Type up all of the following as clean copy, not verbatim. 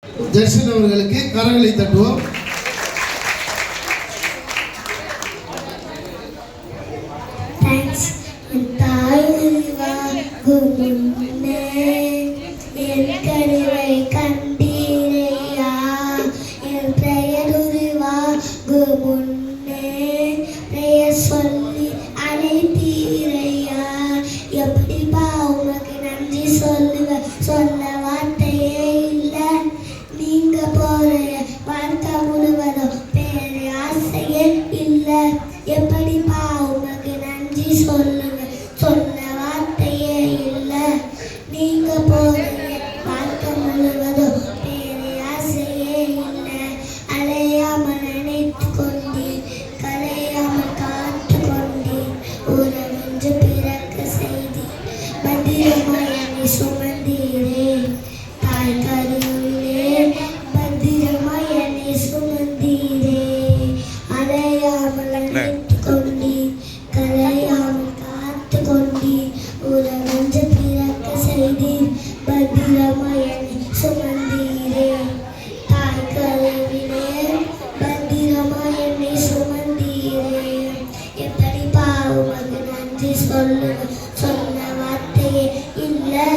ஜெர்சன் அவர்களுக்கு கரங்களை தட்டுவோம். சொல்லி அழைத்தீரையா, எப்படிப்பா உனக்கு நன்றி சொல்லுவ, சொல்ல வார்த்தையே இல்லை. நீங்க போற வாழ்க்கை முழுவதும் பேரு ஆசையே இல்லை. எப்படிப்பா உனக்கு நன்றி சொல்லுவ, சொல்ல வார்த்தையே இல்லை. நீங்க போற வாழ்க்கை முழுவதும் பேரு ஆசையே இல்லை. அலையாமல் நினைத்து கொண்டே கலையாமல் காத்து கொண்டே உறவென்று பிறக்க செய்தி பத்திரமாய் சுமந்தீரே. தாய் கருவிலே பத்திரமாய் என்னை சுமந்தீரே. அலையாமல் நினைத்து கொண்டே கலையாமல் காத்து கொண்டே உறவென்று பிறக்க செய்தி பத்திரமாய் என்னை சுமந்தீரே. தாய் கருவிலே பத்திரமாய் என்னை சுமந்தீரே. எப்படிப்பா உமக்கு நன்றி சொல்லுங்க, சொன்ன வார்த்தையே இல்லை.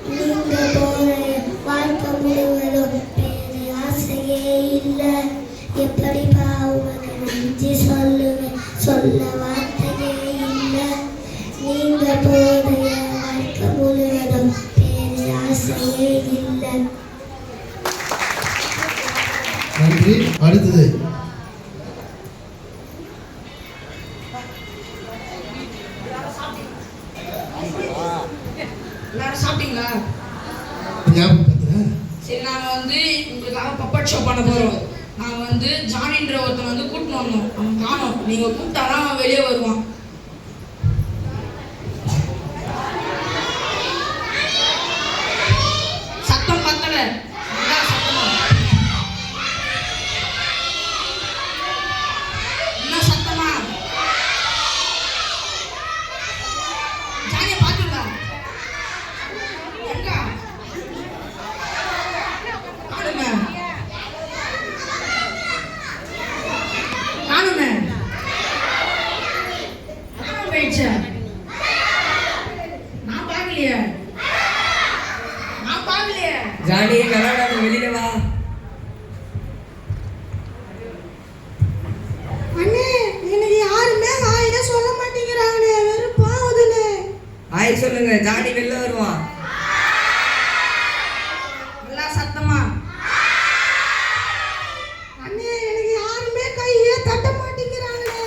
நீங்க போற வாழ்க்கை முழுவதும் பேரு ஆசையே இல்லை. எப்படிப்பா உமக்கு நன்றி சொல்லுங்க, சொல்ல வார்த்தையே இல்லை. நீங்க போற வாழ்க்கை முழுவதும் பேரு ஆசையே இல்லை. நன்றி. அடுத்தது எல்லாரும் சாப்பிட்டீங்களா? ஞாபகப்படுத்துறேன். சரி, நாங்க உங்களுக்காக பப்பட் ஷோ பண்ண போறோம். நாங்க ஜானின்ற ஒருத்தன் கூட்டின்னு வந்தோம். அவன் காணோம். நீங்க கூப்பிட்டாதான் அவன் வெளியே வருவான். சத்தம் பத்தல. நல்லா சத்தமா. என்ன சத்தமா? ஜானியை பாத்துடா. எங்க? காணுமே. காணுமே. காணாம போயிடுச்சு. நான் பார்க்கலையே. நான் பார்க்கலையே. ஜானி விளையாடாம வெளியில வா. அண்ணே, எனக்கு யாருமே வாயில சொல்ல மாட்டேங்கிறாங்கண்ணே, வெறுப்பாகுதுண்ணே. ஆய் சொல்லுங்க, ஜானி வெளில வருவான். நல்லா சத்தமா. அண்ணே, எனக்கு யாருமே கையே தட்ட மாட்டேங்கிறாங்கண்ணே.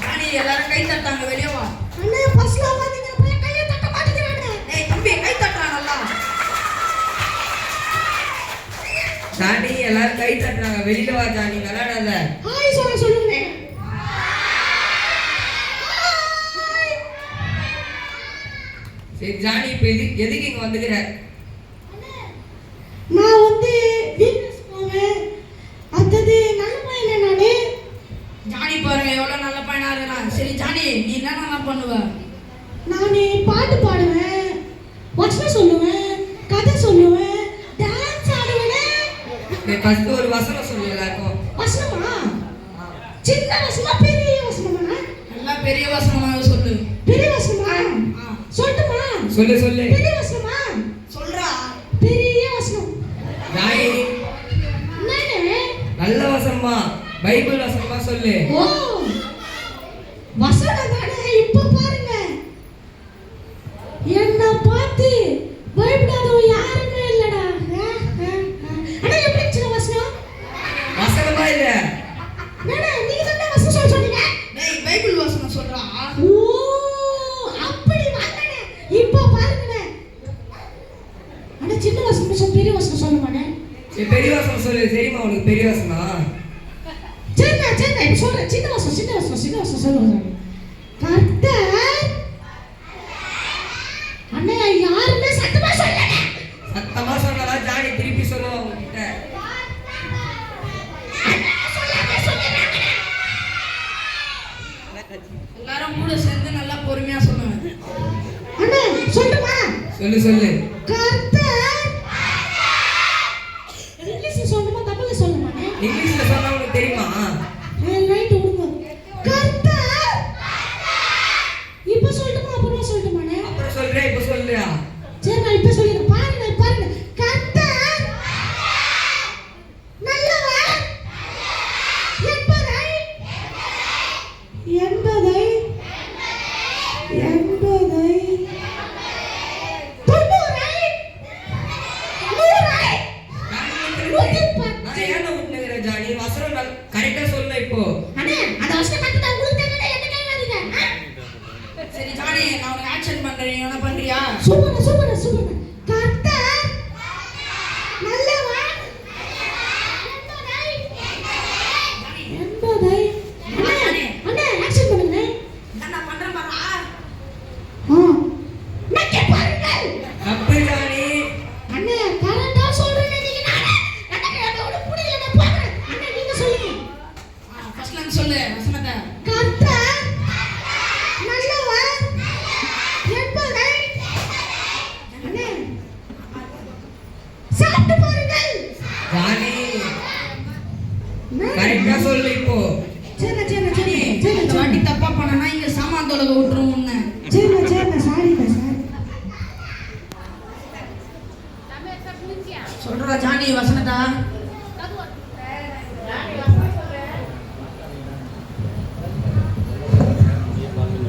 ஜானி, எல்லாரும் கை தட்டாங்க, வெளியே வா. அண்ணே, பஸ்ல உட்காந்துக்கிற பையன் கையே தட்ட மாட்டேங்கிறானே. ஏய் தம்பி, கை தட்டுறான் நல்லா. ஜானி எல்லாரும் கை தட்டுறாங்க, வெளியில வா ஜானி, விளையாடாத. ஹாய் சொல்ல சொல்லுங்கண்ணே. சரி ஜானி, இப்ப எதுக்கு இங்க வந்துக்கிற? நான் வீக்னஸ் போவேன். அடுத்தது நல்ல பையனே நானு. ஜானி பாருங்க எவ்வளவு நல்ல பையனா இருக்கான். சரி ஜானி, நீ என்ன நல்லா பண்ணுவ? நான் பாட்டு பாடுவேன், வசனம் சொல்லுவேன், கதை சொல்லுவேன், டான்ஸ் ஆடுவேன். ஃபர்ஸ்ட் ஒரு வசனம் சொல்லு எல்லாருக்கும். வசனமா? சின்ன வசனமா பெரிய வசனமா? நல்லா பெரிய வசனமா சொல்லு. பெரிய வசனமா? சொல்லட்டுமா? சொல்லு சொல்லு. பெரிய வசனமா? சொல்றா. பெரிய வசனம். ஜானி என்னண்ணே? நல்ல வசனமா, பைபிள் வசனமா சொல்லு. ஓ, வசனம் தானே. இப்ப பாருங்க, என்ன பார்த்து பயப்படாதவன் யாருமே இல்லடா. அண்ணா, எப்படி சின்ன வசனம்? வசனமா இல்ல. அண்ணா, நீங்க தானே வசனம் சொன்னீங்க. டேய், பைபிள் வசனம் சொல்றா. ஓ, அப்படி வாங்கண்ணே. இப்ப பாருங்கண்ணே. அண்ணா, சின்ன வசனம் சொல்ல, பெரிய வசனம் சொல்லுமாண்ணே. சரி பெரிய வசனம் சொல்லு. சரிம்மா, உனக்கு பெரிய வசனம். சரிண்ணா சரிண்ணா, இப்ப சொல்றேன். சின்ன வசனம் சின்ன வசனம் சின்ன வசனம் சொல்லுவாங்க. கர்த்தர். அண்ணா, யாருமே சத்தமா சொல்லல. சத்தமா சொன்னா ஜானி திருப்பி சொல்லுவா உங்ககிட்ட. எல்லாரும் கூட சேர்ந்து நல்லா பொறுமையா சொல்லுங்க. அண்ணா, சொல்லுங்க. சொல்லு சொல்லு. கர்த்தர் இங்கிலீஷ்ல சொல்லணுமா தமிழ்ல சொல்லணுமா? இங்கிலீஷ்ல சொன்னா உனக்கு தெரியுமா? ரைட் விடுங்க. கர்த்தர் இப்ப சொல்லட்டுமா அப்புறமா சொல்லட்டுமானே? அப்புறம் சொல்றேன், இப்ப சொல்லுடா. சரி நான் இப்ப சொல்லிடுறேன். பாருங்க பாருங்க. கர்த்தர் நல்லவர் என்பதை என்பதை என்பதை தொண்ணூறை நூறை நான் ஏன் விட்டுனுங்கிற ஜானி? வசனம் கரெக்டா சொல்லு இப்போ. அண்ணே அந்த வசனம் கரெக்டா உங்களுக்கு தெரியல என்ன கேட்காதீங்க. சரி ஜானி, நான் உனக்கு ஆக்ஷன் பண்றேன், நீ என்ன பண்றியா? Super super super. கர்த்தர் நல்லவர் என்பதை அண்ணே அண்ணே ஆக்ஷன் பண்ணுங்க. நான் பண்றேன் பாரா. நக்கி பாருங்கள். தப்பு ஜானி. அண்ணே கரெக்டா சொல்றீங்க நீங்க. எனக்கு அதோட புரியல நான் பாக்குறேன். அண்ணே நீங்க சொல்லுங்க. ஃபர்ஸ்ட்ல இருந்து சொல்லு வசனத்தை. கர்த்தர் நல்லவர் என்பதை அண்ணே சாப்பிட்டு பாருங்கள். ஜானி கரெக்டா சொல்லு இப்போ. சரி சரி ஜானி, சரி இந்த வாட்டி தப்பா பண்ணனா இங்க சாமான் தொலைக விட்டுரும் உன்னை. சரி சாரி சாரி. சொல்றா ஜானி வசனத்தா.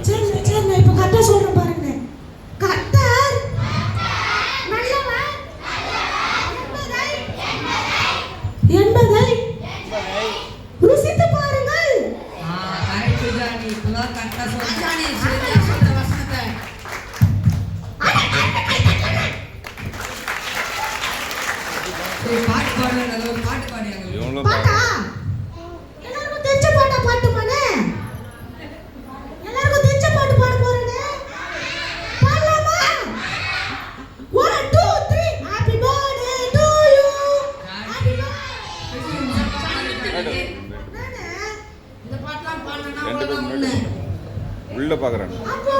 சரி நான் இப்ப கரெக்டா சொல்றேன் பாருங்க. கர்த்தர் நல்லவர் என்பதை ருசித்து பாருங்கள். Correct Johnny. இப்பதான் கரெக்டா சொல்ற. ஜானி சரியா சொல்ற வசனத்தை. சரி பாட்டு பாடு, நல்ல ஒரு பாட்டு பாடு எங்களுக்கு. பாட்டா எல்லாருக்கும் தெரிஞ்ச பாட்டா பாட்டுமானே? எல்லாருக்கும் தெரிஞ்ச பாட்டு பாட போறேனே. பாடலாமா? 1 2 3 happy birthday to you. Happy birthday. இந்த பாட்டெல்லாம் பாடனா அவ்வளவுதான் உன்னை. உள்ள பாக்குறேன். அப்போ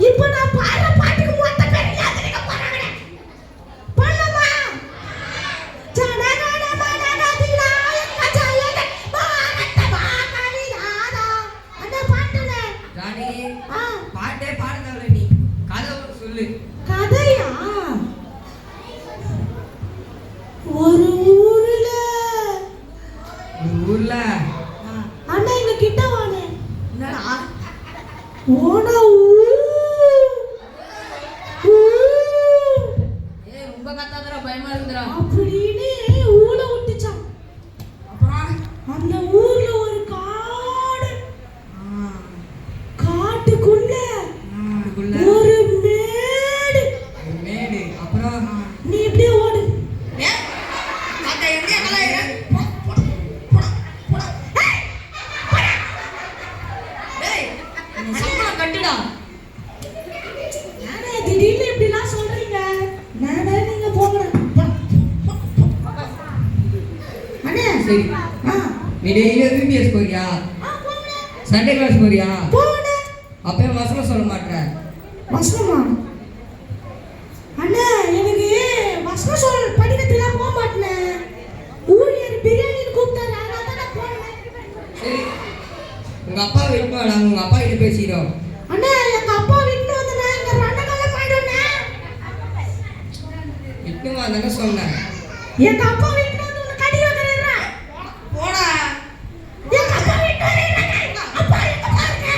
இப்போ நான் பாடுற பாட்டுக்கு மொத்த பேர் யாத்திரைக்கு போறாங்க. பாடலாமா? ஜனகண மனகதிநாயக ஜெய பாரத மாதா. அந்த பாட்டுல ஜானி ஆ பாட்டே பாட தேவையில்ல, நீ கதை சொல்லு. கதையா? ஒரு ஊர்ல ஊர்ல அண்ணா இங்க கிட்ட வானே. என்னடா? ஓனா ஏய் ரொம்ப கத்தாதடா, பயமா இருக்குடா. அப்படின்னு ஊள விட்டுச்சான். அப்புறம் அந்த ஊர்ல ஒரு காட்டுக்குள்ள அதுக்குள்ள ஒரு மேடு. ஒரு மேடு. அப்புறம் நீ இப்படியே ஓடு. ஏ அத என்ன கலாயிர? டேய் சம்பளம் கட்டுடா. நானே திடீர்னு இப்படிலாம் சொல்றீங்க. நானே நீங்க போங்க. அண்ணே சரி, ஆ நீ டெய்லி விபிஎஸ் போறியா? போங்க சண்டே கிளாஸ் போறியா? போங்க. அப்பயும் வசனம் சொல்ல மாட்டேன். வசனமா? அண்ணா எனக்கு வசனம் சொல்ல படிக்கிறதுலாம் போக மாட்டேன். ஊழியர் பிரியாணின்னு கூப்பிட்டாரு, அதனால தான் நான் போனேன். சரி, உங்க அப்பா வீட்டுக்கு நாங்க உங்க அப்பா கிட்ட பேசிக்கிறோம். அண்ணா எங்க அப்பா வீட்டுல வந்து நான் இங்க ரணகல மாட்டேனே. இட்டுமா தானே சொன்னேன். எங்க அப்பா வீட்டுல வந்து உன்னை கடி வைக்கிறேன்டா. போடா. எங்க அப்பா வீட்டுல அப்பா எங்க பாருங்க.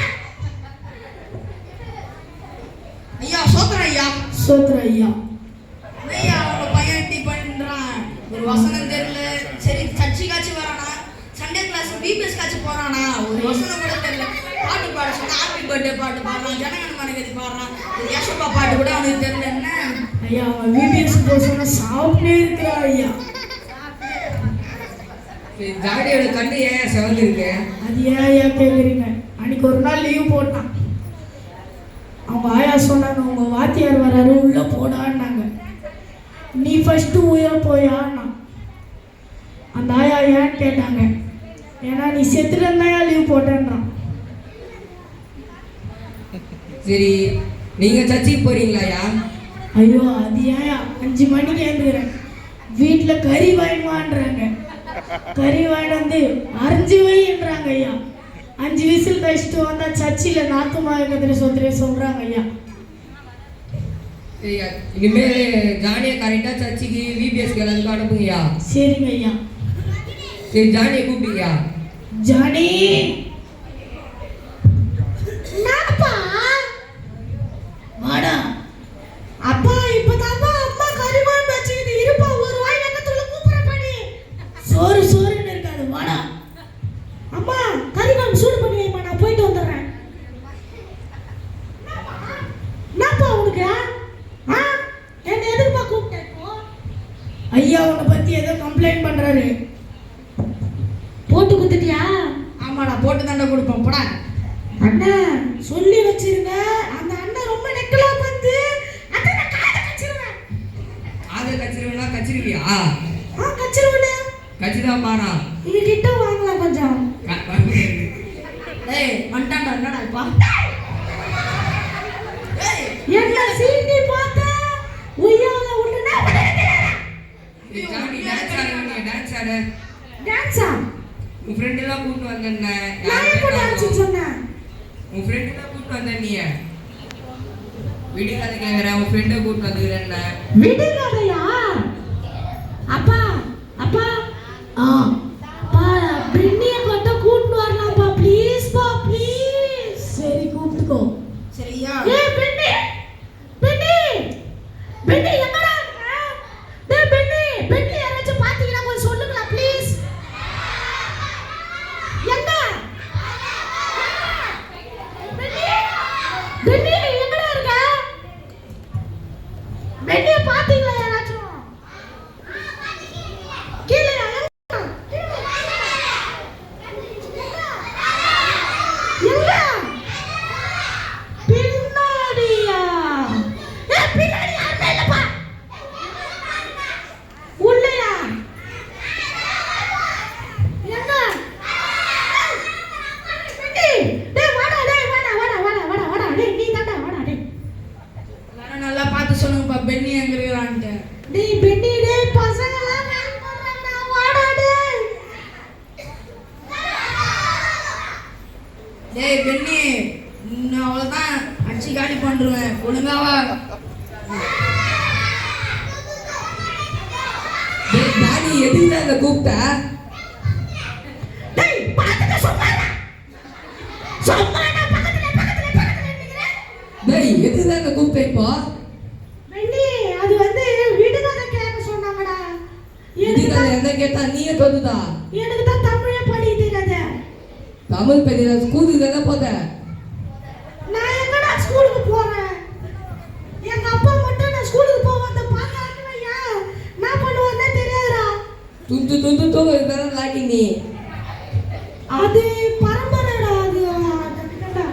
ஐயா சோத்ரா ஐயா. சோத்ர ஐயா. ஐயா உங்க பையன் இப்படி பண்றான். ஒரு வசனம் தெரியல. சரி சர்ச்சை காட்சி வரானா? சண்டே கிளாஸ் பிபிஎஸ் காட்சி போறானா? ஒரு வசனம் கூட தெரியல. பாட்டு பாட சொன்னா ஹாப்பி பர்த்டே பாட்டு பாடுறான், ஜனகண மனகதி பாடுறான். ஒரு யேசப்பா பாட்டு கூட அவனுக்கு தெரியல. என்ன ஐயா அவன் பிபிஎஸ் போசன சாப்பிட்டே இருக்கா ஐயா. சரி, ஜாடியோட கண்ணு ஏன் செவந்து இருக்கு? அது ஏன் ஐயா கேக்குறீங்க? அன்னைக்கு ஒரு நாள் லீவ் போட்டான். அவங்க ஆயா சொன்னாங்க உங்க வாத்தியார் வராரு உள்ள போடான்னாங்க. நீ ஃபர்ஸ்ட் உயர போயான்னா. அந்த ஆயா ஏன்னு கேட்டாங்க. ஏன்னா நீ செத்துலன்னா லீவ் போட்டேன்றான். சரி, நீங்க சர்ச்சுக்கு போறீங்களாயா? ஐயோ அது ஏன் 5 மணிக்கு எழுந்துக்கிறேன். வீட்டில் கறி வாங்கிவான்றாங்க. கறி வாங்கிட்டு வந்து அரைஞ்சி வைன்றாங்க ஐயா. 5 விசில் கழிச்சிட்டு வந்தால் சர்ச்சில் நாத்துமா கத்திரி சொத்திரி சொல்கிறாங்க ஐயா. ஐயா, இனிமேல் ஜானியை கரெக்டாக சர்ச்சுக்கு விபிஎஸ்க்கு எல்லாத்துக்கும் அனுப்புங்கய்யா. சரிங்க ஐயா. சரி, ஜானியை கூப்பிடுங்கய்யா. ஜானி வாடா. அப்பா இப்பதாப்பா அம்மா கறி குழம்பு வச்சுக்கிட்டு இருப்பா, ஒரு வாய் வெக்கத்துல கூப்பிடுறப்பாடி. சோறு சோறுன்னு இருக்காது, வாடா. அம்மா கறி குழம்பு சூடு பண்ணி வைமா, நான் போயிட்டு வந்துடுறேன். என்னப்பா உனக்கு? என்ன எதுக்குப்பா கூப்பிட்டேன் இப்போ? ஐயா உன்னை பத்தி ஏதோ கம்ப்ளைண்ட் பண்றாரு. போட்டு குத்துட்டியா? ஆமாடா, போட்டு தாண்டா கொடுப்போம் போடா. அண்ணா சொல்லி வச்சிருங்க, அந்த அண்ணன் ரொம்ப நெக்கலா வந்து அண்ணா காதை கச்சிருவேன். காதை கச்சிருவேனா? கச்சிருவியா? கச்சிருவேன். கச்சிதான் பாரா. இங்க கிட்ட வாங்கலாம் கொஞ்சம். டேய் வந்துட்டான்டா, என்னடா இப்பா? டேய் என்ன சீண்டி பார்த்தா உய்யால உடனே ஜானி டான்ஸ் ஆடுங்க, டான்ஸ் ஆடு. டான்ஸா? உன் ஃப்ரெண்ட் எல்லாம் கூட்டு வந்தேன்ன. நான் எப்போ டான்ஸ் சொன்னேன்? உன் ஃப்ரெண்ட் எல்லாம் கூட்டு வந்தேன். நீ விடுகாத கேக்குறேன், உன் ஃப்ரெண்டை கூட்டு வந்துக்கிறேன்ன. விடுகாதையா? அப்பா அப்பா பா பின்னிய கொட்ட கூட்டு வரலாம்ப்பா, ப்ளீஸ் பா ப்ளீஸ். சரி கூப்பிட்டுக்கோ. சரியா? ஏய் பின்னி பின்னி பின்னி எங்கடா இருக்க? டேய் பின்னி பின்னி யாராச்சும் பாத்தீங்கன்னா கொஞ்சம் சொல்லுங்களா ப்ளீஸ். எங்க பின்னி பின்னி எங்கடா இருக்க? பின்னிய பாத்தீங்களா யாராச்சும்? கீழே எங்க பின்னாடியா? பின்னாடி யாருமே இல்லப்பா. உள்ளயா? எங்க? டேய் வாடா, டேய் வாடா வாடா வாடா வாடா வாடா, டேய் நீ தாண்டா வாடா டேய். எல்லாரும் நல்லா பார்த்து சொல்லுங்கப்பா, பென்னி எங்க இருக்கிறான்ட்டு. டேய் பென்னி, டேய் பசங்க எல்லாம் வெயிட் பண்றாங்கடா, வாடா டேய். டேய் பென்னி, நான் அவ்வளோதான் அடிச்சு காலி பண்ணுருவேன், ஒழுங்காவா? டேய் ஜானி, எதுக்கு அங்க கூப்பிட்ட? டேய் பாத்துக்க சொன்னாடா. சொன்னாடா பக்கத்துல நிக்கிறேன். டேய் எதுக்கு அங்க கூப்பிட்ட இப்போ? பென்னி அது வந்து விடுகதை கேட்க சொன்னாங்கடா. விடுகதை என்ன கேட்டா நீயே சொல்லுதா? எனக்கு தான் தமிழே படிக்க தெரியாது. தமிழ் பெரிய ஸ்கூலுக்கு தானே போத? நான் எங்கடா ஸ்கூலுக்கு போறேன்? எங்க அப்பா மட்டும் நான் ஸ்கூலுக்கு போவாத பாக்கறவையா நான் பண்ணுவேன்னே தெரியாதுடா. துண்டு துண்டு தூங்க தானே லாட்டி நீ. அது பரம்பரைடா, அது அதுடா.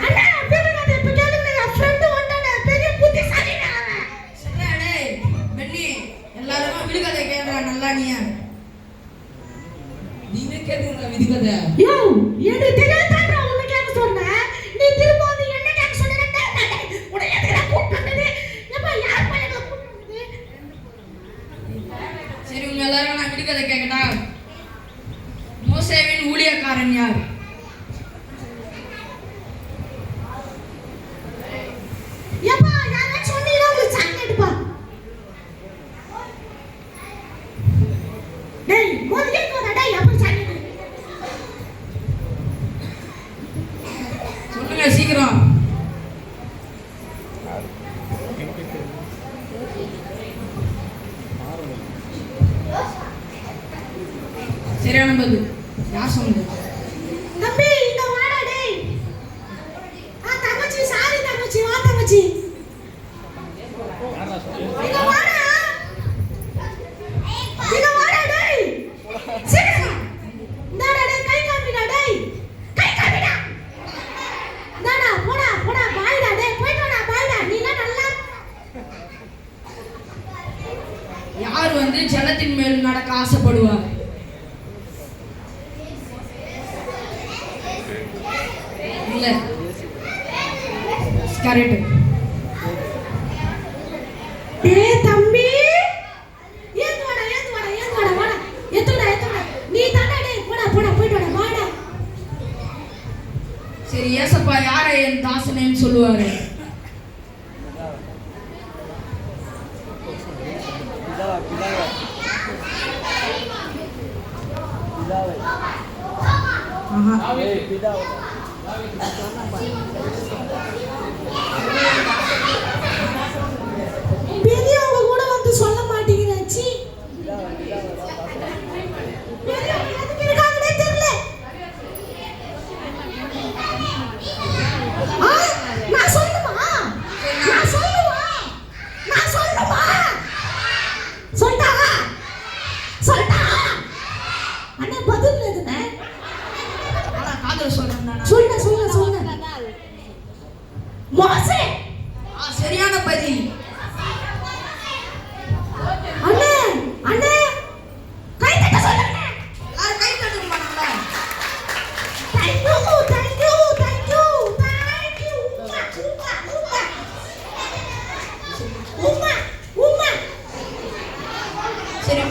அண்ணா விடுகதை இப்ப கேளுங்க, என் ஃப்ரெண்ட் வந்தானே பெரிய புத்திசாலிடா அவன். சரிடா டேய் பென்னி, எல்லாரும் விடுகதை கேட்கறா நல்லா நீ. நீங்க கேட்டுங்க விடுகதை. யோ எனக்கு தெரியாதாடா உன்னை கேட்க சொன்னேன். நீ திரும்ப வந்து என்ன கேட்க சொன்னேன்னா உன்னை எதுக்குடா கூப்பிட்டது? ஏப்பா யார் பையனை கூப்பிட்டது? சரி, உங்க எல்லாரும் நான் விடுகதை கேட்கட்டா? மோசேவின் ஊழியக்காரன் யார்? ஏப்பா யாராச்சும் சொன்னீங்கன்னா உங்களுக்கு சாக்லேட்ப்பா. டேய் முதல்ல போடா டேய், அப்ப சாக்லேட். சொல்லுங்க சீக்கிரம். சரியான பதில். யார் சொன்னது? தம்பி இங்க வாடா டேய். தங்கச்சி சாரி தங்கச்சி, வா தங்கச்சி. இங்க வாடா. இங்க வாடா டேய். சீக்கிரம். இந்தாடா டேய், கை காமிடா டேய். கை காமிடா. இந்தாடா போடா போடா, பாய்டா டேய், போய்ட்டு வாடா பாய்டா. நீலாம் நல்லா யார் வந்து ஜலத்தின் மேல் நடக்க ஆசைப்படுவார்? இல்ல, கரெக்ட். டேய் தம்பி, ஏந்து வாடா, ஏந்து வாடா, ஏந்து வாடா, வாடா. எத்துடா, எத்துடா. நீ தானே டேய், போடா, போடா, போயிட்டு வாடா, வாடா. சரி ஏசப்பா யாரை என் தாசனேன்னு சொல்லுவாரு? பெரியவங்க கூட வந்து சொல்ல மாட்டேங்கிறாச்சி. பெரியவங்க எதுக்கு இருக்காங்கன்னே தெரியல. நான் சொல்லணுமா? நான் சொல்லணுமா? நான் சொல்லணுமா? சொல்டா, சொல்டா. அண்ணா பதில் எதுனே? ஆனா காதல் சொல்றேன். சொல்லுங்க, சொல்லுங்க, சொல்லுங்க. மோசே. சரியான பதில். அண்ணே, அண்ணே. கை தட்ட சொல்லுங்க. எல்லாரும் கை தட்டுங்க பண்ணல. Thank you, thank you, thank you, thank you. உம்மா, உம்மா, உம்மா. சரி